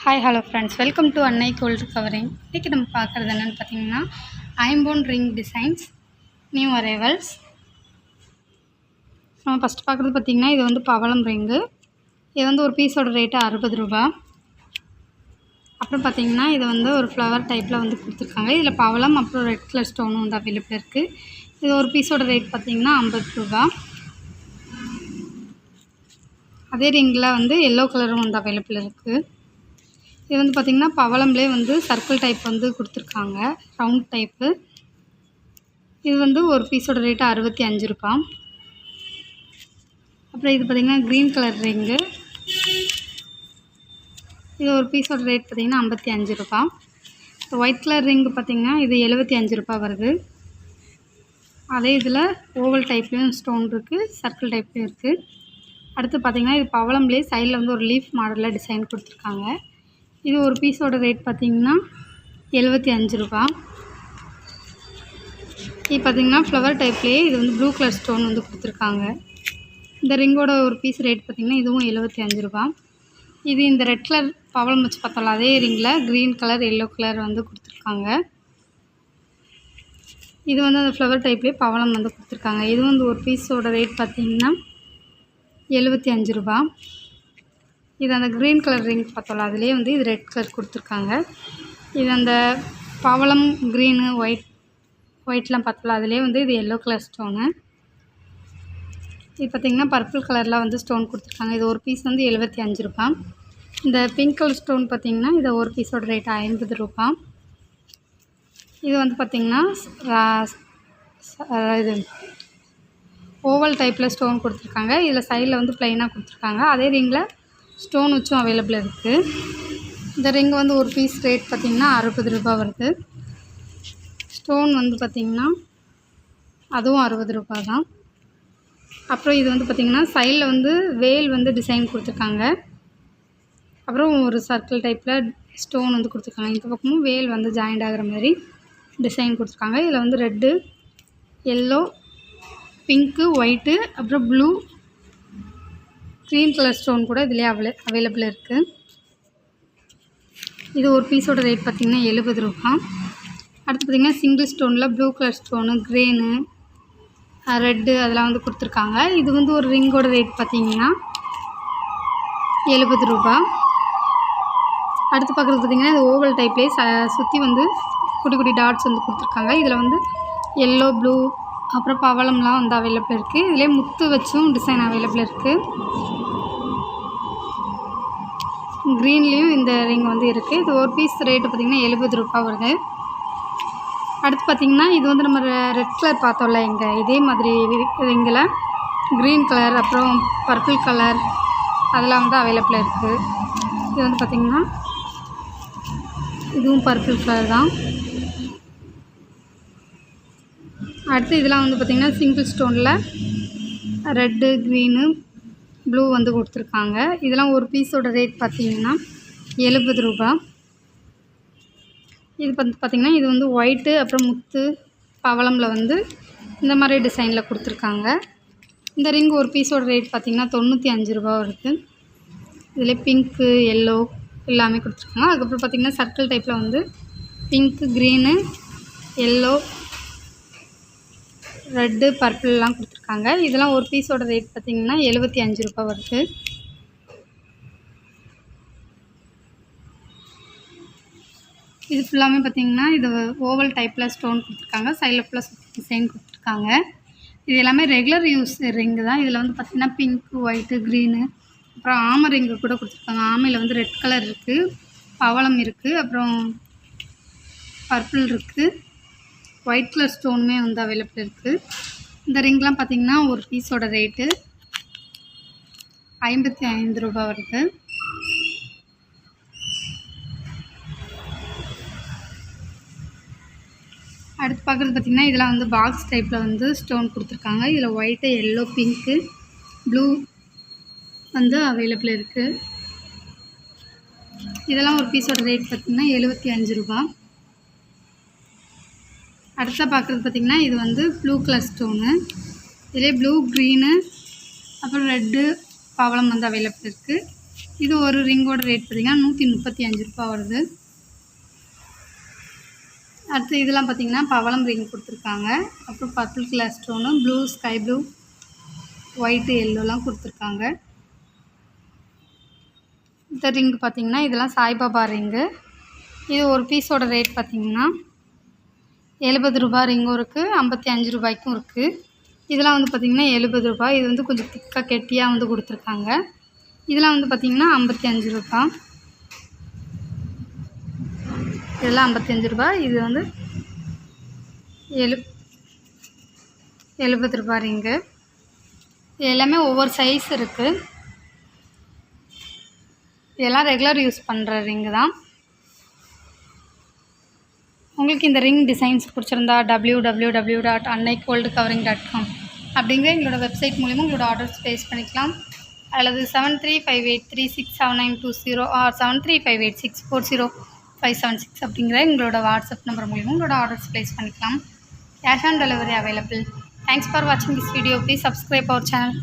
Hi hello friends, welcome to அன்னை gold covering. இன்றைக்கி நம்ம பார்க்குறது என்னென்னு பார்த்தீங்கன்னா, ஐம்போன் ரிங் டிசைன்ஸ் நியூ அரைவல்ஸ். நம்ம ஃபஸ்ட்டு பார்க்குறது பார்த்திங்கன்னா, இது வந்து பவளம் ரிங்கு. இது வந்து ஒரு பீஸோட ரேட்டு 60 ரூபா. அப்புறம் பார்த்திங்கன்னா, இது வந்து ஒரு ஃப்ளவர் டைப்பில் வந்து கொடுத்துருக்காங்க. இதில் பவளம் அப்புறம் ரெட் கலர் ஸ்டோனும் வந்து அவைலபிள் இருக்குது. இது ஒரு பீஸோட ரேட் பார்த்திங்கன்னா 50 ரூபா. அதே ரிங்கில் வந்து எல்லோ கலரும் வந்து அவைலபிள் இருக்குது. இது வந்து பார்த்திங்கன்னா பவளம்லேயே வந்து சர்க்கிள் டைப் வந்து கொடுத்துருக்காங்க, ரவுண்ட் டைப்பு. இது வந்து ஒரு பீஸோட ரேட்டு 65 ரூபா. அப்புறம் இது பார்த்திங்கன்னா க்ரீன் கலர் ரிங்கு. இது ஒரு பீஸோட ரேட் பார்த்திங்கன்னா 55 ரூபா. ஒயிட் கலர் ரிங்கு பார்த்திங்கன்னா இது 75 ரூபா வருது. அதே இதில் ஓவல் டைப்லேயும் ஸ்டோன் இருக்குது, சர்க்கிள் டைப்லேயும் இருக்குது. அடுத்து பார்த்திங்கன்னா இது பவளம்லேயே சைடில் வந்து ஒரு லீஃப் மாடலில் டிசைன் கொடுத்துருக்காங்க. இது ஒரு பீஸோட ரேட் பார்த்திங்கன்னா 75 ரூபா. இது பார்த்திங்கன்னா ஃப்ளவர் டைப்லேயே இது வந்து ப்ளூ கலர் ஸ்டோன் வந்து கொடுத்துருக்காங்க. இந்த ரிங்கோட ஒரு பீஸ் ரேட் பார்த்திங்கன்னா இதுவும் 75 ரூபா. இது இந்த ரெட் கலர் பவளம் வச்சு பார்த்தோம்ல, அதே ரிங்கில் க்ரீன் கலர் எல்லோ கலர் வந்து கொடுத்துருக்காங்க. இது வந்து அந்த ஃப்ளவர் டைப்லேயே பவளம் வந்து கொடுத்துருக்காங்க. இது வந்து ஒரு பீஸோட ரேட் பார்த்திங்கன்னா 75 ரூபா. இது அந்த க்ரீன் கலர் ரிங் பார்த்தோம்ல, அதுலேயே வந்து இது ரெட் கலர் கொடுத்துருக்காங்க. இது அந்த பவளம் க்ரீனு ஒயிட்லாம் பார்த்தோம்ல, அதுலேயே வந்து இது எல்லோ கலர் ஸ்டோனு. இது பார்த்திங்கன்னா பர்பிள் கலரில் வந்து ஸ்டோன் கொடுத்துருக்காங்க. இது ஒரு பீஸ் வந்து 75 ரூபா. இந்த பிங்க் கலர் ஸ்டோன் பார்த்திங்கன்னா இது ஒரு பீஸோட ரேட் 50 ரூபா. இது வந்து பார்த்திங்கன்னா இது ஓவல் டைப்பில் ஸ்டோன் கொடுத்துருக்காங்க. இதில் சைடில் வந்து ப்ளைனாக கொடுத்துருக்காங்க. அதே ரிங்கில் ஸ்டோன் வச்சும் அவைலபிள் இருக்குது. இந்த ரிங் வந்து ஒரு பீஸ் ரேட் பார்த்திங்கன்னா 60 ரூபா வருது. ஸ்டோன் வந்து பார்த்திங்கன்னா அதுவும் 60 ரூபா தான். அப்புறம் இது வந்து பார்த்திங்கன்னா சைடில் வந்து வேல் வந்து டிசைன் கொடுத்துருக்காங்க. அப்புறம் ஒரு சர்க்கிள் டைப்பில் ஸ்டோன் வந்து கொடுத்துருக்காங்க. இந்த பக்கமும் வேல் வந்து ஜாயிண்ட் ஆகிற மாதிரி டிசைன் கொடுத்துருக்காங்க. இதில் வந்து ரெட்டு, எல்லோ, பிங்க்கு, ஒயிட்டு, அப்புறம் ப்ளூ, க்ரீன் கலர் ஸ்டோன் கூட இதிலே அவைலபிள் இருக்குது. இது ஒரு பீஸோட ரேட் பார்த்திங்கன்னா 70 ரூபா. அடுத்து பார்த்திங்கன்னா சிங்கிள் ஸ்டோனில் blue colour stone, green, red அதெல்லாம் வந்து கொடுத்துருக்காங்க. இது வந்து ஒரு ரிங்கோட ரேட் பார்த்திங்கன்னா 70 ரூபா. அடுத்து பார்க்குறது பார்த்திங்கன்னா இது ஓவல் டைப்லேயே சுற்றி வந்து குட்டி குட்டி டாட்ஸ் வந்து கொடுத்துருக்காங்க. இதில் வந்து எல்லோ, ப்ளூ, அப்புறம் பவளம்லாம் வந்து அவைலபிள் இருக்குது. இதிலே முத்து வச்சும் டிசைன் அவைலபிள் இருக்குது. க்ரீன்லேயும் இந்த ரிங் வந்து இருக்குது. இது ஒரு பீஸ் ரேட்டு பார்த்திங்கன்னா 70 ரூபா வருது. அடுத்து பார்த்திங்கன்னா இது வந்து நம்ம ரெட் கலர் பார்த்தோம்ல, இங்கே இதே மாதிரி ரிங்கில் க்ரீன் கலர் அப்புறம் பர்பிள் கலர் அதெல்லாம் வந்து அவைலபிள் இருக்குது. இது வந்து பார்த்திங்கன்னா இதுவும் பர்பிள் கலர் தான். அடுத்து இதெல்லாம் வந்து பார்த்திங்கன்னா சிங்கிள் ஸ்டோனில் ரெட்டு, க்ரீனு, ப்ளூ வந்து கொடுத்துருக்காங்க. இதெல்லாம் ஒரு பீஸோட ரேட் பார்த்திங்கன்னா 70 ரூபா. இது பார்த்திங்கன்னா இது வந்து ஒயிட்டு அப்புறம் முத்து பவளமில் வந்து இந்த மாதிரி டிசைனில் கொடுத்துருக்காங்க. இந்த ரிங் ஒரு பீஸோட ரேட் பார்த்திங்கன்னா 95 ரூபா வருது. இதில் பிங்க்கு, எல்லோ எல்லாமே கொடுத்துருக்காங்க. அதுக்கப்புறம் பார்த்திங்கன்னா சர்க்கிள் டைப்பில் வந்து பிங்க்கு, க்ரீனு, எல்லோ, ரெட்டு, பர்பிள்லாம் கொடுத்துருக்காங்க. இதெல்லாம் ஒரு பீஸோட ரேட் பார்த்திங்கன்னா 75 ரூபா வருது. இது ஃபுல்லாமே பார்த்திங்கன்னா இது ஓவல் டைப்பில் ஸ்டோன் கொடுத்துருக்காங்க. சைடில் ஃபுல்லாக டிசைன் கொடுத்துருக்காங்க. இது எல்லாமே ரெகுலர் யூஸ் ரிங்கு தான். இதில் வந்து பார்த்திங்கன்னா பிங்க்கு, ஒயிட்டு, க்ரீனு, அப்புறம் ஆமை ரிங்கு கூட கொடுத்துருக்காங்க. ஆமையில் வந்து ரெட் கலர் இருக்குது, பவளம் இருக்குது, அப்புறம் பர்பிள் இருக்குது, ஒயிட் கலர் ஸ்டோனுமே வந்து அவைலபிள் இருக்குது. இந்த ரிங்லாம் பார்த்திங்கன்னா ஒரு பீஸோட ரேட்டு 55 ரூபா வருது. அடுத்து பார்க்குறது பார்த்திங்கன்னா இதெல்லாம் வந்து பாக்ஸ் டைப்பில் வந்து ஸ்டோன் கொடுத்துருக்காங்க. இதில் ஒயிட்டு, எல்லோ, பிங்க்கு, ப்ளூ வந்து அவைலபிள் இருக்குது. இதெல்லாம் ஒரு பீஸோட ரேட் பார்த்திங்கன்னா 75 ரூபா. அடுத்த பார்க்குறது பார்த்திங்கன்னா இது வந்து ப்ளூ கலர் ஸ்டோனு. இதிலே ப்ளூ, க்ரீனு, அப்புறம் ரெட்டு, பவளம் வந்து அவைலபிள் இருக்குது. இது ஒரு ரிங்கோட ரேட் பார்த்திங்கன்னா 135 ரூபா வருது. அடுத்து இதெல்லாம் பார்த்திங்கன்னா பவளம் ரிங் கொடுத்துருக்காங்க. அப்புறம் purple colour stone, blue, sky blue, white, எல்லோலாம் கொடுத்துருக்காங்க. இந்த ரிங்கு பார்த்திங்கன்னா இதெல்லாம் சாய்பாபா ரிங்கு. இது ஒரு பீஸோட ரேட் பார்த்திங்கன்னா 70 ரூபா ரிங்கும் இருக்குது, 55 ரூபாய்க்கும் இருக்குது. இதெல்லாம் வந்து பார்த்திங்கன்னா 70 ரூபா. இது வந்து கொஞ்சம் திக்காக கெட்டியாக வந்து கொடுத்துருக்காங்க. இதெல்லாம் வந்து பார்த்திங்கன்னா 55 ரூபா. இதெல்லாம் 55 ரூபா. இது வந்து 70 ரூபா ரிங்கு. இது எல்லாமே ஒவ்வொரு சைஸ் இருக்குது. இதெல்லாம் ரெகுலர் யூஸ் பண்ணுற ரிங்கு தான். உங்களுக்கு இந்த ரிங் டிசைன்ஸ் பிடிச்சிருந்தா www.annaikoldcovering.com அப்படிங்கிற எங்களோட வெப்சைட் மூலிமா உங்களோட ஆர்டர்ஸ் ப்ளேஸ் பண்ணிக்கலாம். அல்லது 7358367920 ஆர் 7358640576 அப்படிங்கிற எங்களோட வாட்ஸ்அப் நம்பர் மூலிமா உங்களோட ஆர்டர்ஸ் ப்ளேஸ் பண்ணிக்கலாம். Cash on delivery available. Thanks for வாட்சிங் this video. Please subscribe our channel.